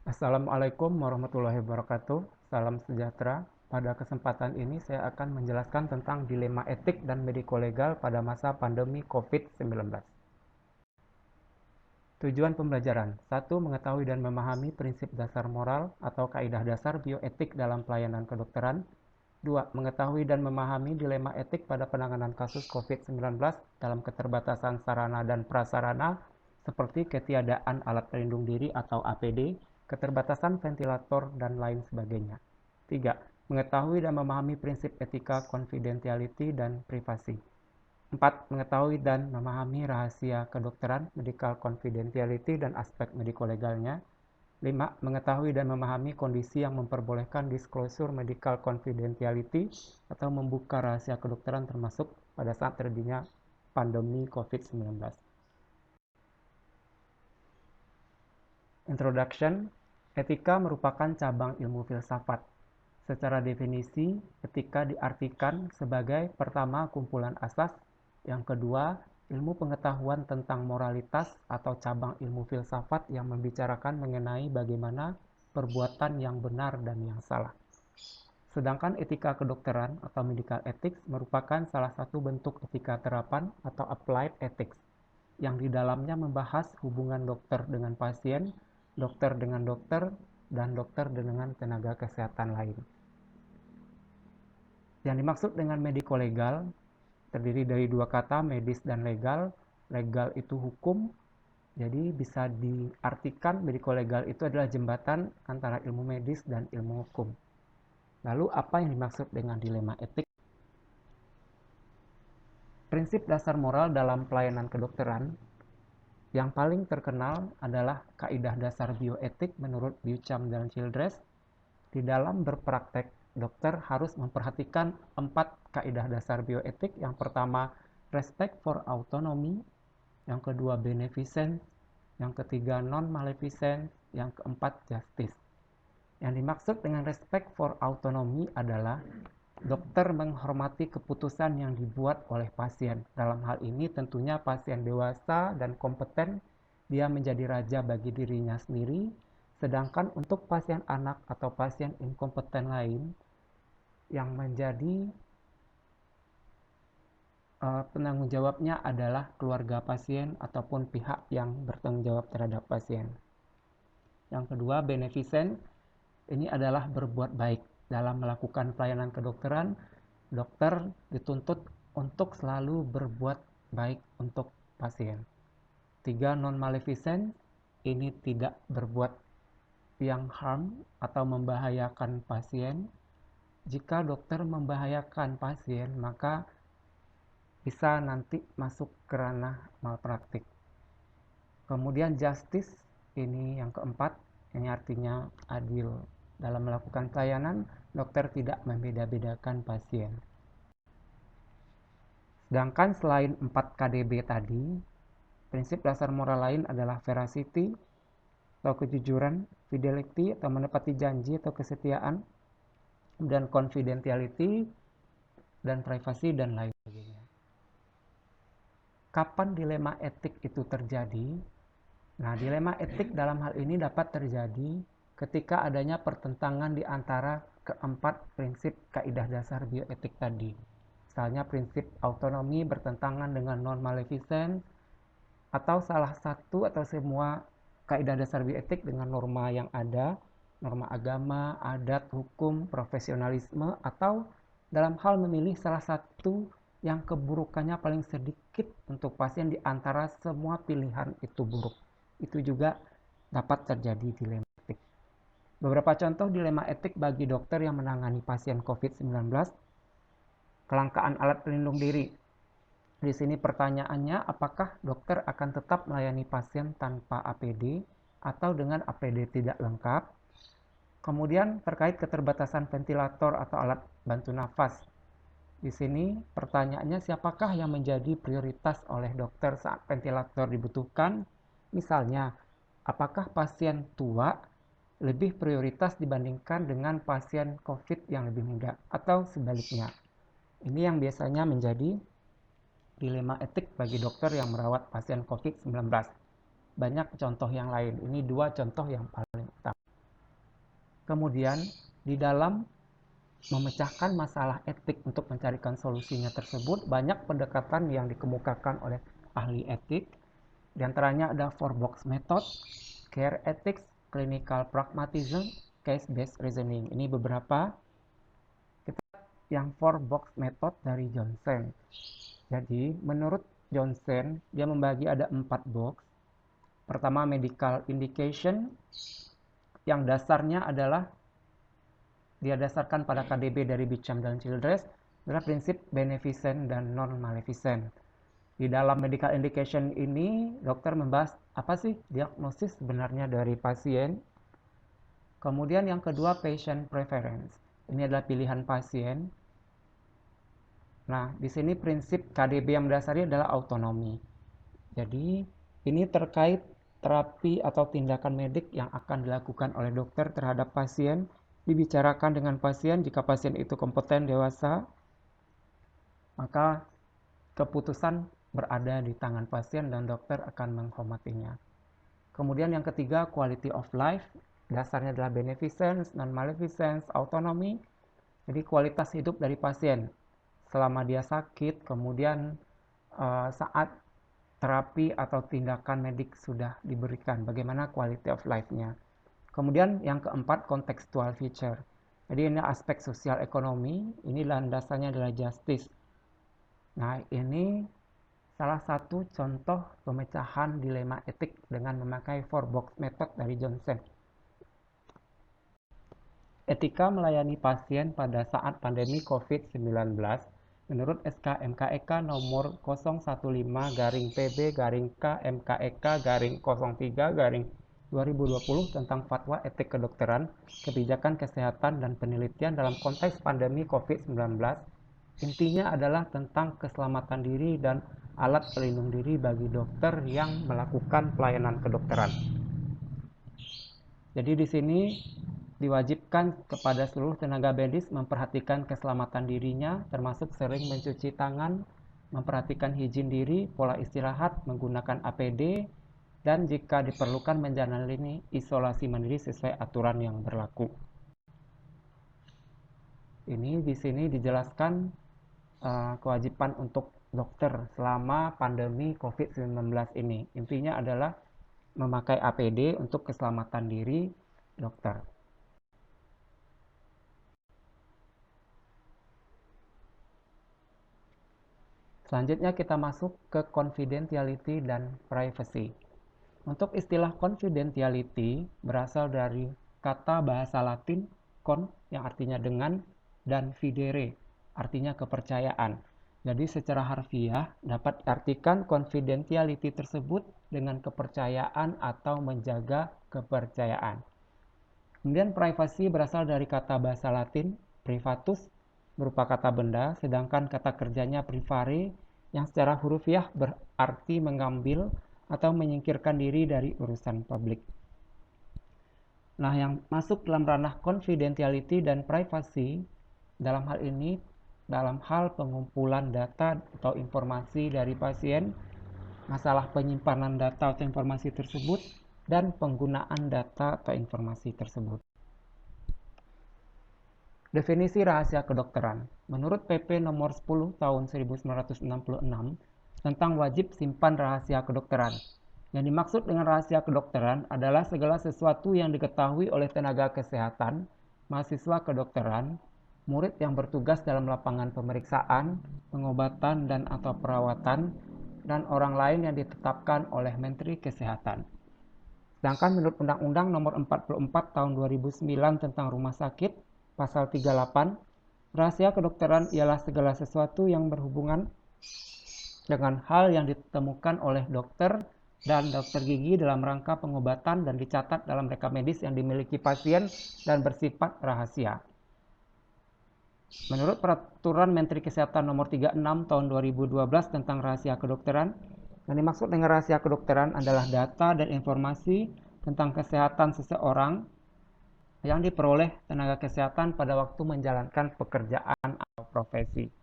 Assalamualaikum warahmatullahi wabarakatuh. Salam sejahtera. Pada kesempatan ini saya akan menjelaskan tentang dilema etik dan mediko-legal pada masa pandemi COVID-19. Tujuan pembelajaran: 1. Mengetahui dan memahami prinsip dasar moral atau kaidah dasar bioetik dalam pelayanan kedokteran. 2. Mengetahui dan memahami dilema etik pada penanganan kasus COVID-19 dalam keterbatasan sarana dan prasarana seperti ketiadaan alat pelindung diri atau APD, keterbatasan ventilator, dan lain sebagainya. 3. Mengetahui dan memahami prinsip etika confidentiality dan privasi. 4. Mengetahui dan memahami rahasia kedokteran, medical confidentiality, dan aspek mediko-legalnya. 5. Mengetahui dan memahami kondisi yang memperbolehkan disclosure medical confidentiality atau membuka rahasia kedokteran termasuk pada saat terjadinya pandemi COVID-19. Introduction. Etika merupakan cabang ilmu filsafat. Secara definisi, etika diartikan sebagai pertama kumpulan asas, yang kedua ilmu pengetahuan tentang moralitas atau cabang ilmu filsafat yang membicarakan mengenai bagaimana perbuatan yang benar dan yang salah. Sedangkan etika kedokteran atau medical ethics merupakan salah satu bentuk etika terapan atau applied ethics, yang di dalamnya membahas hubungan dokter dengan pasien, dokter dengan dokter, dan dokter dengan tenaga kesehatan lain. Yang dimaksud dengan mediko-legal terdiri dari dua kata, medis dan legal. Legal itu hukum, jadi bisa diartikan mediko-legal itu adalah jembatan antara ilmu medis dan ilmu hukum. Lalu apa yang dimaksud dengan dilema etik? Prinsip dasar moral dalam pelayanan kedokteran yang paling terkenal adalah kaidah dasar bioetik menurut Beauchamp dan Childress. Di dalam berpraktek, dokter harus memperhatikan 4 kaidah dasar bioetik. Yang pertama, respect for autonomy. Yang kedua, beneficence. Yang ketiga, non-maleficence. Yang keempat, justice. Yang dimaksud dengan respect for autonomy adalah dokter menghormati keputusan yang dibuat oleh pasien. Dalam hal ini tentunya pasien dewasa dan kompeten, dia menjadi raja bagi dirinya sendiri. Sedangkan untuk pasien anak atau pasien inkompeten lain yang menjadi penanggung jawabnya adalah keluarga pasien ataupun pihak yang bertanggung jawab terhadap pasien. Yang kedua, beneficent. Ini adalah berbuat baik. Dalam melakukan pelayanan kedokteran, dokter dituntut untuk selalu berbuat baik untuk pasien. 3. Non-maleficent. Ini tidak berbuat yang harm atau membahayakan pasien. Jika dokter membahayakan pasien, maka bisa nanti masuk ke ranah malpraktik. Kemudian justice, ini yang keempat, ini artinya adil. Dalam melakukan pelayanan, dokter tidak membeda-bedakan pasien. Sedangkan selain 4 KDB tadi, prinsip dasar moral lain adalah veracity atau kejujuran, fidelity atau menepati janji atau kesetiaan, dan confidentiality dan privasi dan lain sebagainya. Kapan dilema etik itu terjadi? Nah, dilema etik dalam hal ini dapat terjadi ketika adanya pertentangan di antara keempat prinsip kaidah dasar bioetik tadi. Misalnya prinsip autonomi bertentangan dengan non-maleficence, atau salah satu atau semua kaidah dasar bioetik dengan norma yang ada, norma agama, adat, hukum, profesionalisme, atau dalam hal memilih salah satu yang keburukannya paling sedikit untuk pasien di antara semua pilihan itu buruk. Itu juga dapat terjadi dilema etik. Beberapa contoh dilema etik bagi dokter yang menangani pasien COVID-19. Kelangkaan alat pelindung diri. Di sini pertanyaannya, apakah dokter akan tetap melayani pasien tanpa APD atau dengan APD tidak lengkap? Kemudian terkait keterbatasan ventilator atau alat bantu nafas. Di sini pertanyaannya, siapakah yang menjadi prioritas oleh dokter saat ventilator dibutuhkan? Misalnya, apakah pasien tua lebih prioritas dibandingkan dengan pasien COVID yang lebih muda, atau sebaliknya? Ini yang biasanya menjadi dilema etik bagi dokter yang merawat pasien COVID-19. Banyak contoh yang lain, ini 2 contoh yang paling utama. Kemudian, di dalam memecahkan masalah etik untuk mencarikan solusinya tersebut, banyak pendekatan yang dikemukakan oleh ahli etik. Di antaranya ada 4-box method, care ethics, clinical pragmatism, case-based reasoning. Ini beberapa yang 4-box method dari Johnson. Jadi, menurut Johnson, dia membagi ada 4 box. Pertama, medical indication, yang dasarnya adalah dia dasarkan pada KDB dari Beecham dan Childress, adalah prinsip beneficent dan non-maleficent. Di dalam medical indication ini, dokter membahas apa sih diagnosis sebenarnya dari pasien. Kemudian yang kedua, patient preference. Ini adalah pilihan pasien. Nah, di sini prinsip KDB yang mendasari adalah autonomi. Jadi, ini terkait terapi atau tindakan medik yang akan dilakukan oleh dokter terhadap pasien, dibicarakan dengan pasien. Jika pasien itu kompeten dewasa, maka keputusan berada di tangan pasien dan dokter akan menghormatinya. Kemudian yang ketiga, quality of life. Dasarnya adalah beneficence, non-maleficence, autonomy. Jadi kualitas hidup dari pasien selama dia sakit, kemudian saat terapi atau tindakan medik sudah diberikan, bagaimana quality of life-nya. Kemudian yang keempat, contextual feature. Jadi ini aspek sosial ekonomi, ini landasannya adalah justice. Nah, ini salah satu contoh pemecahan dilema etik dengan memakai 4-box method dari Johnson. Etika melayani pasien pada saat pandemi COVID-19 menurut SK MKEK nomor 015-K-MKEK-03-2020 tentang fatwa etik kedokteran, kebijakan kesehatan dan penelitian dalam konteks pandemi COVID-19. Intinya adalah tentang keselamatan diri dan alat pelindung diri bagi dokter yang melakukan pelayanan kedokteran. Jadi di sini diwajibkan kepada seluruh tenaga medis memperhatikan keselamatan dirinya, termasuk sering mencuci tangan, memperhatikan higien diri, pola istirahat, menggunakan APD, dan jika diperlukan menjalani isolasi mandiri sesuai aturan yang berlaku. Ini di sini dijelaskan kewajiban untuk dokter selama pandemi COVID-19 ini. Intinya adalah memakai APD untuk keselamatan diri dokter. Selanjutnya kita masuk ke confidentiality dan privacy. Untuk istilah confidentiality berasal dari kata bahasa Latin con yang artinya dengan dan fidere artinya kepercayaan. Jadi secara harfiah dapat diartikan confidentiality tersebut dengan kepercayaan atau menjaga kepercayaan. Kemudian privacy berasal dari kata bahasa Latin privatus berupa kata benda, sedangkan kata kerjanya privare yang secara hurufiah berarti mengambil atau menyingkirkan diri dari urusan publik. Nah, yang masuk dalam ranah confidentiality dan privacy dalam hal ini dalam hal pengumpulan data atau informasi dari pasien, masalah penyimpanan data atau informasi tersebut, dan penggunaan data atau informasi tersebut. Definisi rahasia kedokteran. Menurut PP nomor 10 tahun 1966 tentang wajib simpan rahasia kedokteran. Yang dimaksud dengan rahasia kedokteran adalah segala sesuatu yang diketahui oleh tenaga kesehatan, mahasiswa kedokteran, murid yang bertugas dalam lapangan pemeriksaan, pengobatan dan atau perawatan, dan orang lain yang ditetapkan oleh Menteri Kesehatan. Sedangkan menurut Undang-Undang nomor 44 tahun 2009 tentang rumah sakit, pasal 38, rahasia kedokteran ialah segala sesuatu yang berhubungan dengan hal yang ditemukan oleh dokter dan dokter gigi dalam rangka pengobatan dan dicatat dalam rekam medis yang dimiliki pasien dan bersifat rahasia. Menurut Peraturan Menteri Kesehatan nomor 36 tahun 2012 tentang rahasia kedokteran, yang dimaksud dengan rahasia kedokteran adalah data dan informasi tentang kesehatan seseorang yang diperoleh tenaga kesehatan pada waktu menjalankan pekerjaan atau profesi.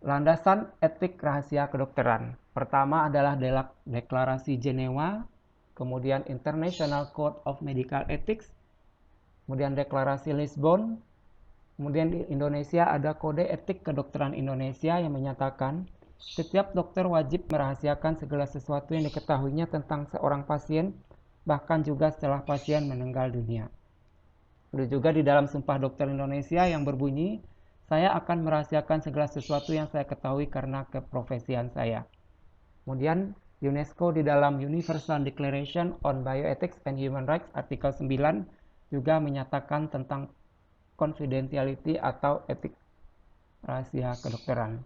Landasan etik rahasia kedokteran. Pertama adalah Deklarasi Jenewa, kemudian International Code of Medical Ethics, kemudian Deklarasi Lisbon, kemudian di Indonesia ada Kode Etik Kedokteran Indonesia yang menyatakan setiap dokter wajib merahasiakan segala sesuatu yang diketahuinya tentang seorang pasien, bahkan juga setelah pasien meninggal dunia. Lalu juga di dalam Sumpah Dokter Indonesia yang berbunyi, saya akan merahasiakan segala sesuatu yang saya ketahui karena keprofesian saya. Kemudian UNESCO di dalam Universal Declaration on Bioethics and Human Rights artikel 9 juga menyatakan tentang confidentiality atau etik rahasia kedokteran.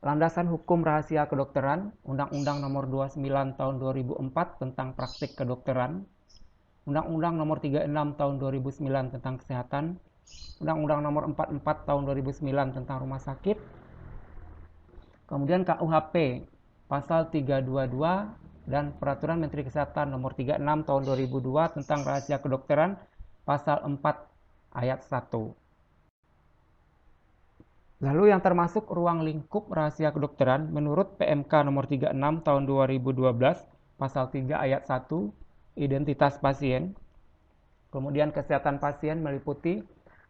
Landasan hukum rahasia kedokteran, Undang-Undang Nomor 29 Tahun 2004 tentang praktik kedokteran, Undang-Undang Nomor 36 Tahun 2009 tentang kesehatan, Undang-Undang Nomor 44 Tahun 2009 tentang rumah sakit, kemudian KUHP Pasal 322 dan Peraturan Menteri Kesehatan Nomor 36 Tahun 2002 tentang rahasia kedokteran Pasal 4 Ayat 1. Lalu yang termasuk ruang lingkup rahasia kedokteran menurut PMK Nomor 36 Tahun 2012 Pasal 3 Ayat 1, identitas pasien. Kemudian kesehatan pasien meliputi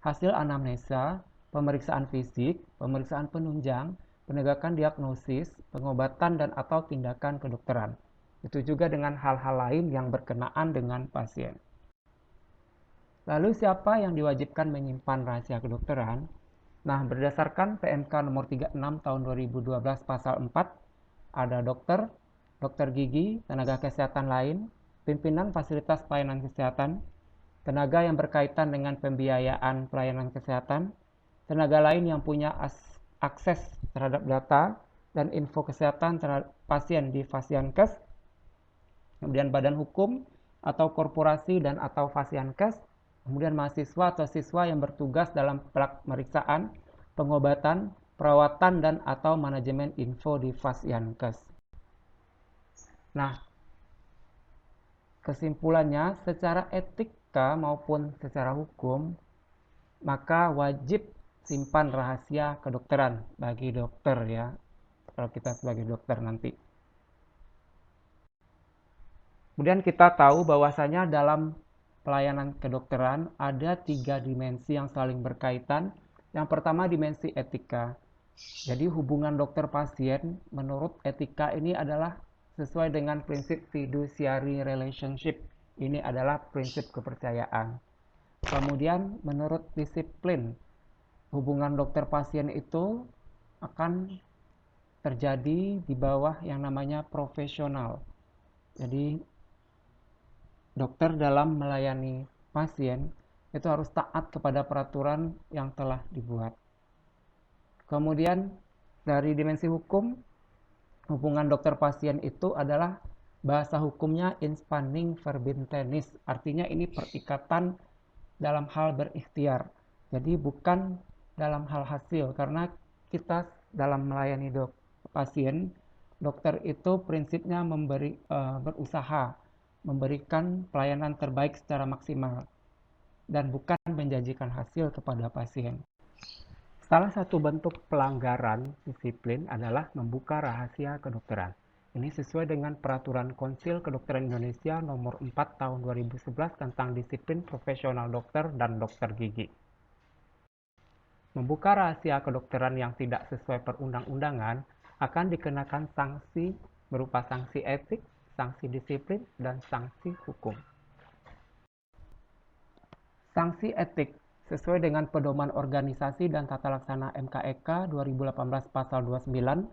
hasil anamnesa, pemeriksaan fisik, pemeriksaan penunjang, penegakan diagnosis, pengobatan dan atau tindakan kedokteran. Itu juga dengan hal-hal lain yang berkenaan dengan pasien. Lalu siapa yang diwajibkan menyimpan rahasia kedokteran? Nah, berdasarkan PMK nomor 36 tahun 2012 pasal 4, ada dokter, dokter gigi, tenaga kesehatan lain, pimpinan fasilitas pelayanan kesehatan, tenaga yang berkaitan dengan pembiayaan pelayanan kesehatan, tenaga lain yang punya akses terhadap data dan info kesehatan terhadap pasien di Fasiankes, kemudian badan hukum atau korporasi dan atau Fasiankes, kemudian mahasiswa atau siswa yang bertugas dalam pemeriksaan, pengobatan, perawatan dan atau manajemen info di Fasiankes. Nah, kesimpulannya secara etika maupun secara hukum, maka wajib simpan rahasia kedokteran bagi dokter ya, kalau kita sebagai dokter nanti. Kemudian kita tahu bahwasanya dalam pelayanan kedokteran ada 3 dimensi yang saling berkaitan. Yang pertama dimensi etika. Jadi hubungan dokter pasien menurut etika ini adalah sesuai dengan prinsip fiduciary relationship. Ini adalah prinsip kepercayaan. Kemudian menurut disiplin, hubungan dokter pasien itu akan terjadi di bawah yang namanya profesional. Jadi dokter dalam melayani pasien itu harus taat kepada peraturan yang telah dibuat. Kemudian dari dimensi hukum, hubungan dokter pasien itu adalah bahasa hukumnya inspanning verbintenis, artinya ini perikatan dalam hal berikhtiar. Jadi bukan dalam hal hasil, karena kita dalam melayani pasien, dokter itu prinsipnya berusaha memberikan pelayanan terbaik secara maksimal dan bukan menjanjikan hasil kepada pasien. Salah satu bentuk pelanggaran disiplin adalah membuka rahasia kedokteran. Ini sesuai dengan Peraturan Konsil Kedokteran Indonesia Nomor 4 Tahun 2011 tentang disiplin profesional dokter dan dokter gigi. Membuka rahasia kedokteran yang tidak sesuai perundang-undangan akan dikenakan sanksi berupa sanksi etik, sanksi disiplin, dan sanksi hukum. Sanksi etik sesuai dengan Pedoman Organisasi dan Tata Laksana MKEK 2018 Pasal 29,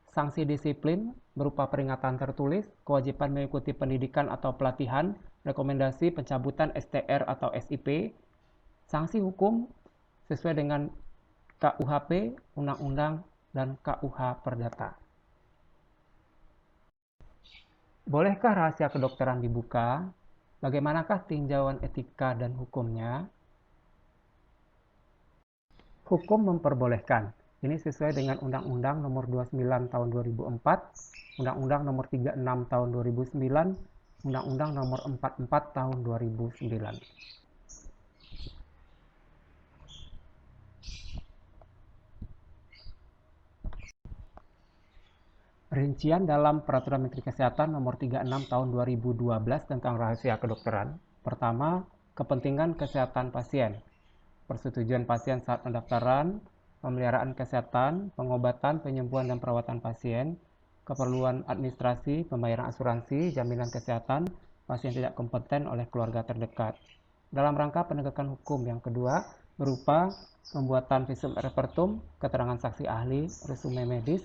sanksi disiplin berupa peringatan tertulis, kewajiban mengikuti pendidikan atau pelatihan, rekomendasi pencabutan STR atau SIP, sanksi hukum sesuai dengan KUHP, Undang-Undang, dan KUH Perdata. Bolehkah rahasia kedokteran dibuka? Bagaimanakah tinjauan etika dan hukumnya? Hukum memperbolehkan. Ini sesuai dengan Undang-Undang Nomor 29 Tahun 2004, Undang-Undang Nomor 36 Tahun 2009, Undang-Undang Nomor 44 Tahun 2009. Rincian dalam Peraturan Menteri Kesehatan Nomor 36 Tahun 2012 tentang rahasia kedokteran. Pertama, kepentingan kesehatan pasien, persetujuan pasien saat pendaftaran, pemeliharaan kesehatan, pengobatan, penyembuhan dan perawatan pasien, keperluan administrasi, pembayaran asuransi, jaminan kesehatan, pasien tidak kompeten oleh keluarga terdekat. Dalam rangka penegakan hukum yang kedua, berupa pembuatan visum et repertum, keterangan saksi ahli, resume medis,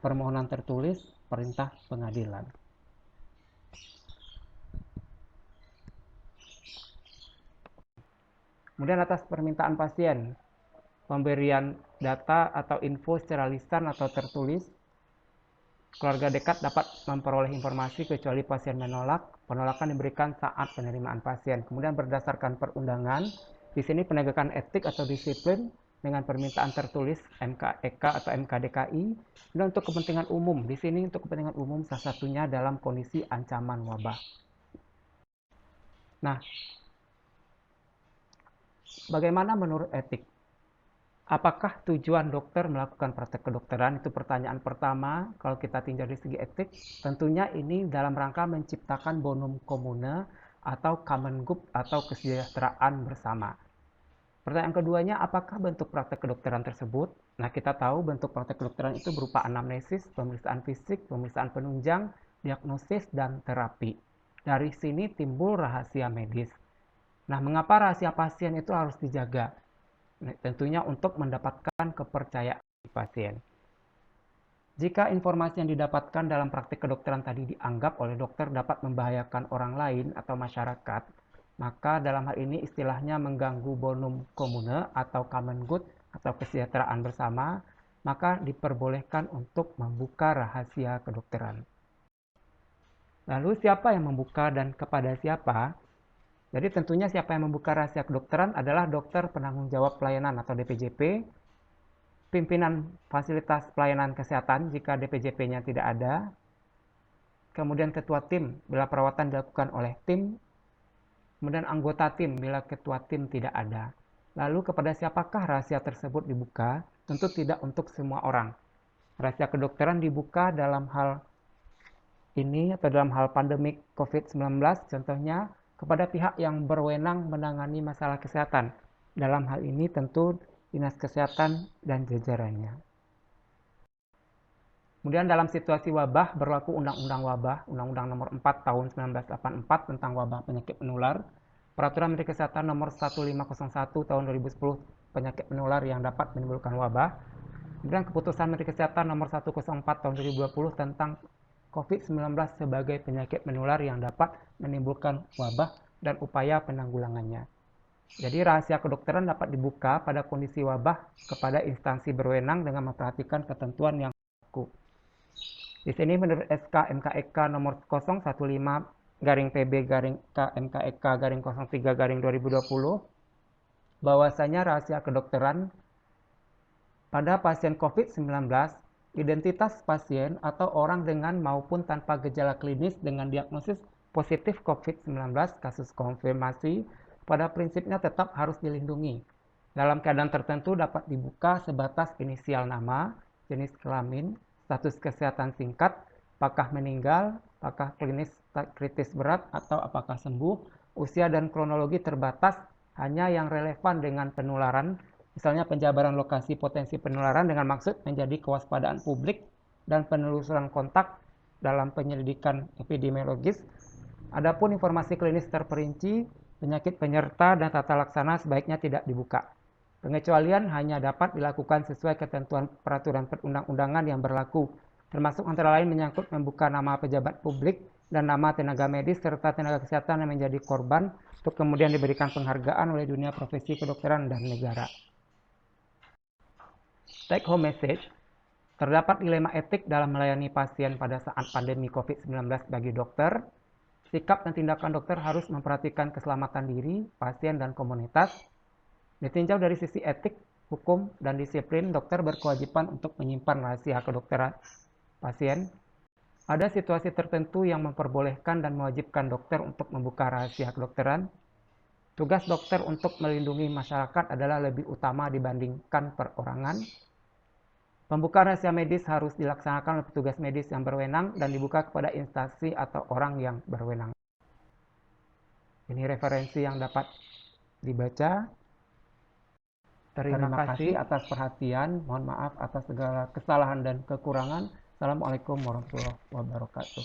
permohonan tertulis, perintah pengadilan. Kemudian atas permintaan pasien, pemberian data atau info secara lisan atau tertulis, keluarga dekat dapat memperoleh informasi kecuali pasien menolak. Penolakan diberikan saat penerimaan pasien. Kemudian berdasarkan perundangan, di sini penegakan etik atau disiplin dengan permintaan tertulis MKEK atau MKDKI. Dan untuk kepentingan umum, di sini untuk kepentingan umum salah satunya dalam kondisi ancaman wabah. Nah, bagaimana menurut etik? Apakah tujuan dokter melakukan praktek kedokteran? Itu pertanyaan pertama. Kalau kita tinjau dari segi etik, tentunya ini dalam rangka menciptakan bonum commune atau common good atau kesejahteraan bersama. Pertanyaan keduanya, apakah bentuk praktek kedokteran tersebut? Nah, kita tahu bentuk praktek kedokteran itu berupa anamnesis, pemeriksaan fisik, pemeriksaan penunjang, diagnosis, dan terapi. Dari sini timbul rahasia medis. Nah, mengapa rahasia pasien itu harus dijaga? Nah, tentunya untuk mendapatkan kepercayaan pasien. Jika informasi yang didapatkan dalam praktik kedokteran tadi dianggap oleh dokter dapat membahayakan orang lain atau masyarakat, maka dalam hal ini istilahnya mengganggu bonum commune atau common good atau kesejahteraan bersama, maka diperbolehkan untuk membuka rahasia kedokteran. Lalu siapa yang membuka dan kepada siapa? Jadi tentunya siapa yang membuka rahasia kedokteran adalah dokter penanggung jawab pelayanan atau DPJP, pimpinan fasilitas pelayanan kesehatan jika DPJP-nya tidak ada, kemudian ketua tim bila perawatan dilakukan oleh tim, kemudian anggota tim bila ketua tim tidak ada. Lalu kepada siapakah rahasia tersebut dibuka? Tentu tidak untuk semua orang. Rahasia kedokteran dibuka dalam hal ini atau dalam hal pandemik COVID-19 contohnya kepada pihak yang berwenang menangani masalah kesehatan. Dalam hal ini tentu Dinas Kesehatan dan jajarannya. Kemudian dalam situasi wabah berlaku Undang-Undang Wabah, Undang-Undang Nomor 4 Tahun 1984 tentang wabah penyakit menular, Peraturan Menteri Kesehatan Nomor 1501 Tahun 2010 penyakit menular yang dapat menimbulkan wabah, kemudian Keputusan Menteri Kesehatan Nomor 104 Tahun 2020 tentang COVID-19 sebagai penyakit menular yang dapat menimbulkan wabah dan upaya penanggulangannya. Jadi rahasia kedokteran dapat dibuka pada kondisi wabah kepada instansi berwenang dengan memperhatikan ketentuan yang berlaku. Di sini menurut SK MKEK nomor 015-PB-KMKEK-03-2020 bahwasanya rahasia kedokteran pada pasien COVID-19 identitas pasien atau orang dengan maupun tanpa gejala klinis dengan diagnosis positif COVID-19 kasus konfirmasi pada prinsipnya tetap harus dilindungi. Dalam keadaan tertentu dapat dibuka sebatas inisial nama, jenis kelamin, status kesehatan singkat, apakah meninggal, apakah klinis kritis berat atau apakah sembuh, usia dan kronologi terbatas hanya yang relevan dengan penularan. Misalnya penjabaran lokasi potensi penularan dengan maksud menjadi kewaspadaan publik dan penelusuran kontak dalam penyelidikan epidemiologis. Adapun informasi klinis terperinci, penyakit penyerta dan tata laksana sebaiknya tidak dibuka. Pengecualian hanya dapat dilakukan sesuai ketentuan peraturan perundang-undangan yang berlaku, termasuk antara lain menyangkut membuka nama pejabat publik dan nama tenaga medis serta tenaga kesehatan yang menjadi korban untuk kemudian diberikan penghargaan oleh dunia profesi kedokteran dan negara. Take home message, terdapat dilema etik dalam melayani pasien pada saat pandemi COVID-19 bagi dokter. Sikap dan tindakan dokter harus memperhatikan keselamatan diri, pasien, dan komunitas. Ditinjau dari sisi etik, hukum, dan disiplin, dokter berkewajiban untuk menyimpan rahasia kedokteran pasien. Ada situasi tertentu yang memperbolehkan dan mewajibkan dokter untuk membuka rahasia kedokteran. Tugas dokter untuk melindungi masyarakat adalah lebih utama dibandingkan perorangan. Pembukaan rahasia medis harus dilaksanakan oleh petugas medis yang berwenang dan dibuka kepada instansi atau orang yang berwenang. Ini referensi yang dapat dibaca. Terima kasih atas perhatian. Mohon maaf atas segala kesalahan dan kekurangan. Assalamualaikum warahmatullahi wabarakatuh.